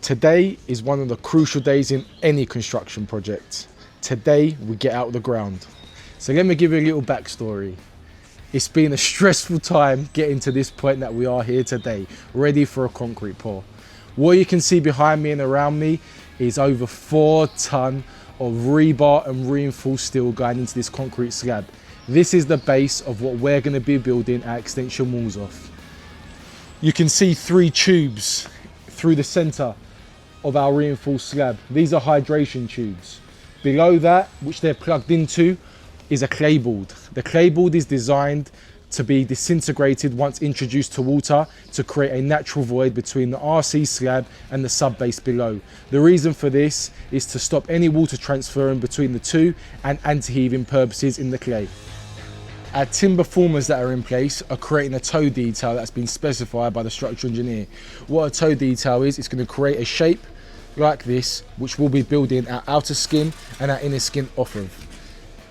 Today is one of the crucial days in any construction project. Today we get out of the ground. So let me give you a little backstory. It's been a stressful time getting to this point that we are here today, ready for a concrete pour. What you can see behind me and around me is over 4 ton of rebar and reinforced steel going into this concrete slab. This is the base of what we're going to be building our extension walls off. You can see 3 tubes through the center of our reinforced slab. These are hydration tubes. Below that, which they're plugged into, is a clay board. The clay board is designed to be disintegrated once introduced to water to create a natural void between the RC slab and the sub base below. The reason for this is to stop any water transferring between the two and anti-heaving purposes in the clay. Our timber formers that are in place are creating a toe detail that's been specified by the structural engineer. What a toe detail is, it's going to create a shape like this, which we'll be building our outer skin and our inner skin off of.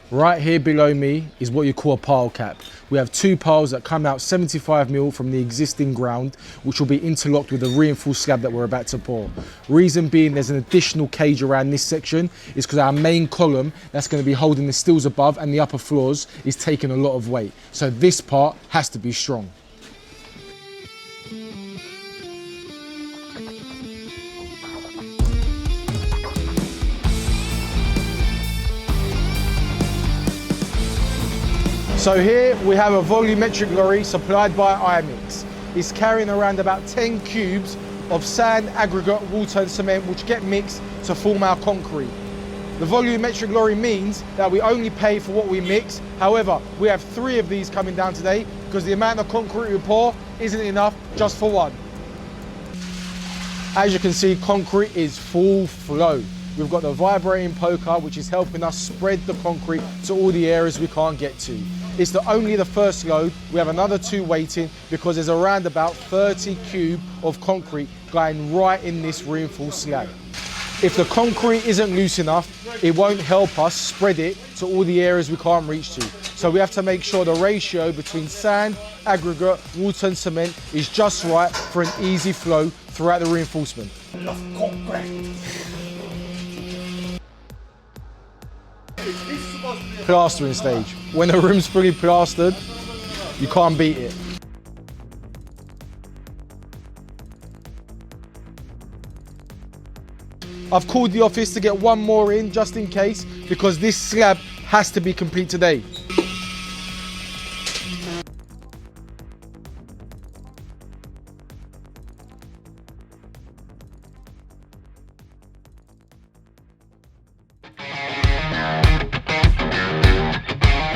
Right here below me is what you call a pile cap. We have 2 piles that come out 75mm from the existing ground, which will be interlocked with the reinforced slab that we're about to pour. Reason being there's an additional cage around this section is because our main column that's going to be holding the steels above and the upper floors is taking a lot of weight. So this part has to be strong. So here we have a volumetric lorry supplied by IMIX. It's carrying around about 10 cubes of sand, aggregate, water and cement which get mixed to form our concrete. The volumetric lorry means that we only pay for what we mix. However, we have 3 of these coming down today because the amount of concrete we pour isn't enough just for one. As you can see, concrete is full flow. We've got the vibrating poker which is helping us spread the concrete to all the areas we can't get to. It's only the first load. We have another 2 waiting because there's around about 30 cube of concrete going right in this reinforced slab. If the concrete isn't loose enough, it won't help us spread it to all the areas we can't reach to. So we have to make sure the ratio between sand, aggregate, water and cement is just right for an easy flow throughout the reinforcement. Plastering stage. When a room's fully plastered, you can't beat it. I've called the office to get 1 more in just in case because this slab has to be complete today.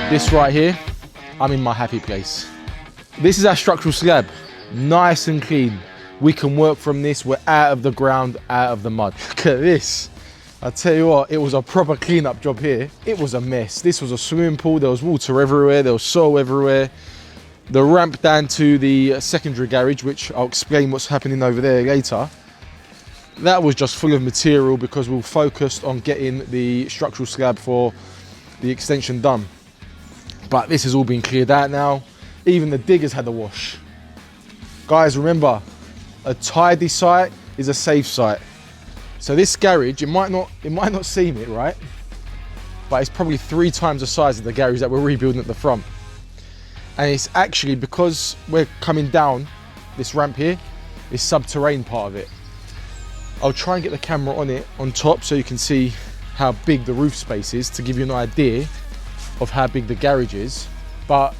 This right here, I'm in my happy place. This is our structural slab, nice and clean. We can work from this, we're out of the ground, out of the mud. Look at this. I tell you what, it was a proper cleanup job here. It was a mess. This was a swimming pool, there was water everywhere, there was soil everywhere. The ramp down to the secondary garage, which I'll explain what's happening over there later. That was just full of material because we were focused on getting the structural slab for the extension done. But this has all been cleared out now. Even the diggers had a wash. Guys, remember, a tidy site is a safe site. So this garage, it might not seem it, right? But it's probably 3 times the size of the garage that we're rebuilding at the front. And it's actually because we're coming down this ramp here, this subterranean part of it. I'll try and get the camera on it on top so you can see how big the roof space is to give you an idea of how big the garage is. But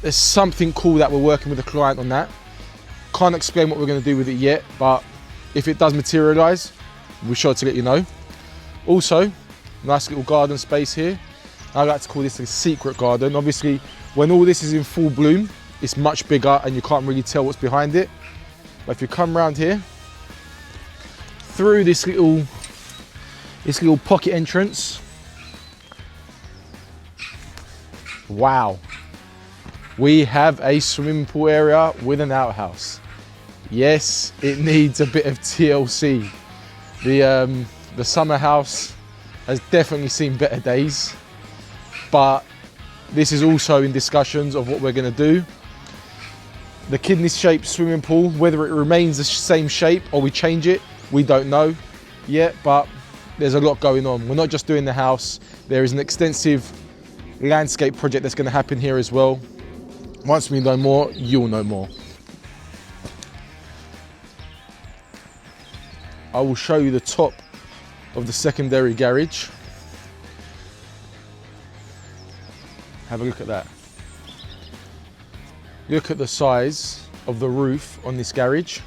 there's something cool that we're working with the client on that. Can't explain what we're going to do with it yet, but if it does materialize, we'll be sure to let you know. Also, nice little garden space here. I like to call this a secret garden. Obviously, when all this is in full bloom, it's much bigger and you can't really tell what's behind it. But if you come around here, through this little pocket entrance, wow, we have a swimming pool area with an outhouse. Yes, it needs a bit of TLC. The summer house has definitely seen better days, but this is also in discussions of what we're going to do. The kidney shaped swimming pool, whether it remains the same shape or we change it, We don't know yet, but there's a lot going on. We're not just doing the house. There is an extensive landscape project that's going to happen here as well. Once we know more, you'll know more. I will show you the top of the secondary garage. Have a look at that. Look at the size of the roof on this garage.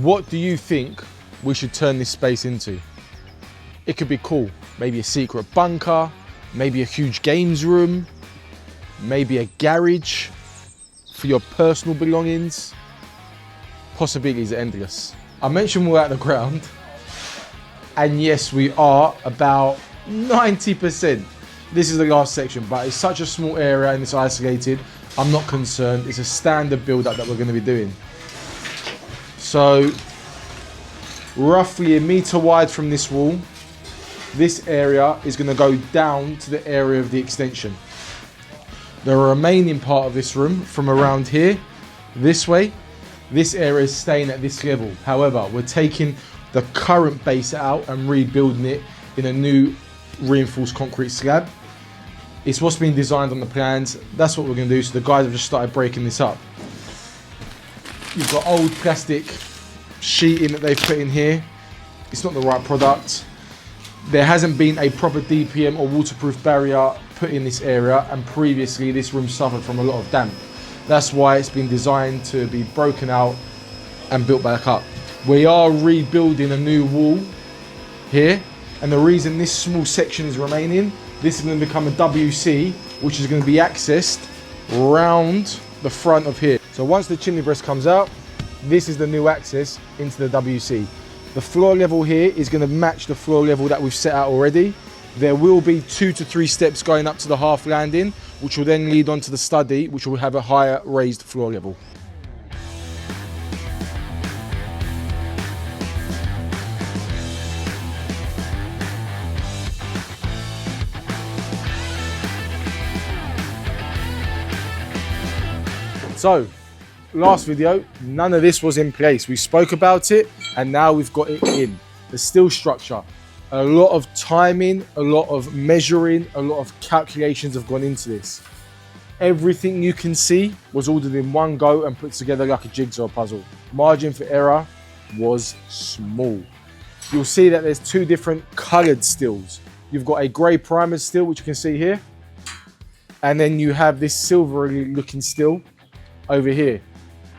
What do you think we should turn this space into? It could be cool. Maybe a secret bunker, maybe a huge games room, maybe a garage for your personal belongings. Possibilities are endless. I mentioned we're at the ground, and yes, we are about 90%. This is the last section, but it's such a small area and it's isolated. I'm not concerned. It's a standard build-up that we're going to be doing. So, roughly 1 meter wide from this wall, this area is going to go down to the area of the extension. The remaining part of this room, from around here, this way, this area is staying at this level. However, we're taking the current base out and rebuilding it in a new reinforced concrete slab. It's what's been designed on the plans. That's what we're going to do. So the guys have just started breaking this up. You've got old plastic sheeting that they've put in here. It's not the right product. There hasn't been a proper DPM or waterproof barrier put in this area, and previously this room suffered from a lot of damp. That's why it's been designed to be broken out and built back up. We are rebuilding a new wall here, and the reason this small section is remaining, this is going to become a WC, which is going to be accessed round the front of here. So once the chimney breast comes out, this is the new access into the WC. The floor level here is going to match the floor level that we've set out already. There will be 2 to 3 steps going up to the half landing, which will then lead on to the study, which will have a higher raised floor level. So, last video, none of this was in place. We spoke about it, and now we've got it in. The steel structure. A lot of timing, a lot of measuring, a lot of calculations have gone into this. Everything you can see was ordered in one go and put together like a jigsaw puzzle. Margin for error was small. You'll see that there's 2 different colored steels. You've got a gray primer steel, which you can see here, and then you have this silvery looking steel over here.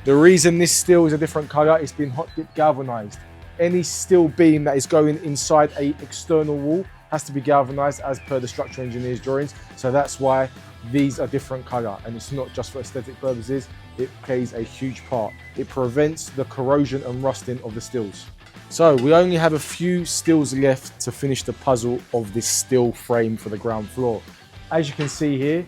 The reason this steel is a different color, it's been hot dip galvanized. Any steel beam that is going inside a external wall has to be galvanized as per the structural engineer's drawings. So that's why these are different color, and it's not just for aesthetic purposes, it plays a huge part. It prevents the corrosion and rusting of the steels. So we only have a few steels left to finish the puzzle of this steel frame for the ground floor. As you can see here,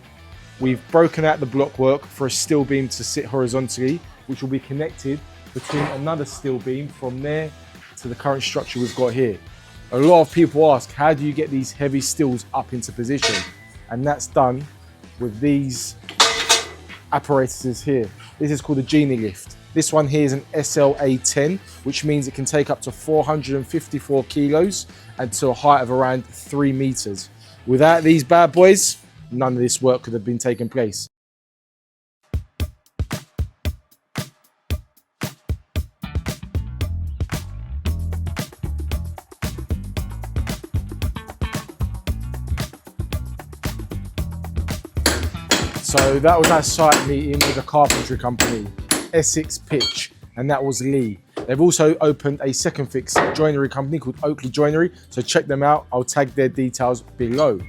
we've broken out the block work for a steel beam to sit horizontally, which will be connected between another steel beam from there to the current structure we've got here. A lot of people ask, how do you get these heavy steels up into position? And that's done with these apparatuses here. This is called a genie lift. This one here is an SLA10, which means it can take up to 454 kilos and to a height of around 3 meters. Without these bad boys, none of this work could have been taking place. So that was our site meeting with a carpentry company, Essex Pitch, and that was Lee. They've also opened a second fix joinery company called Oakley Joinery, so check them out. I'll tag their details below.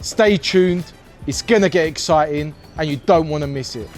Stay tuned, it's gonna get exciting and you don't wanna miss it.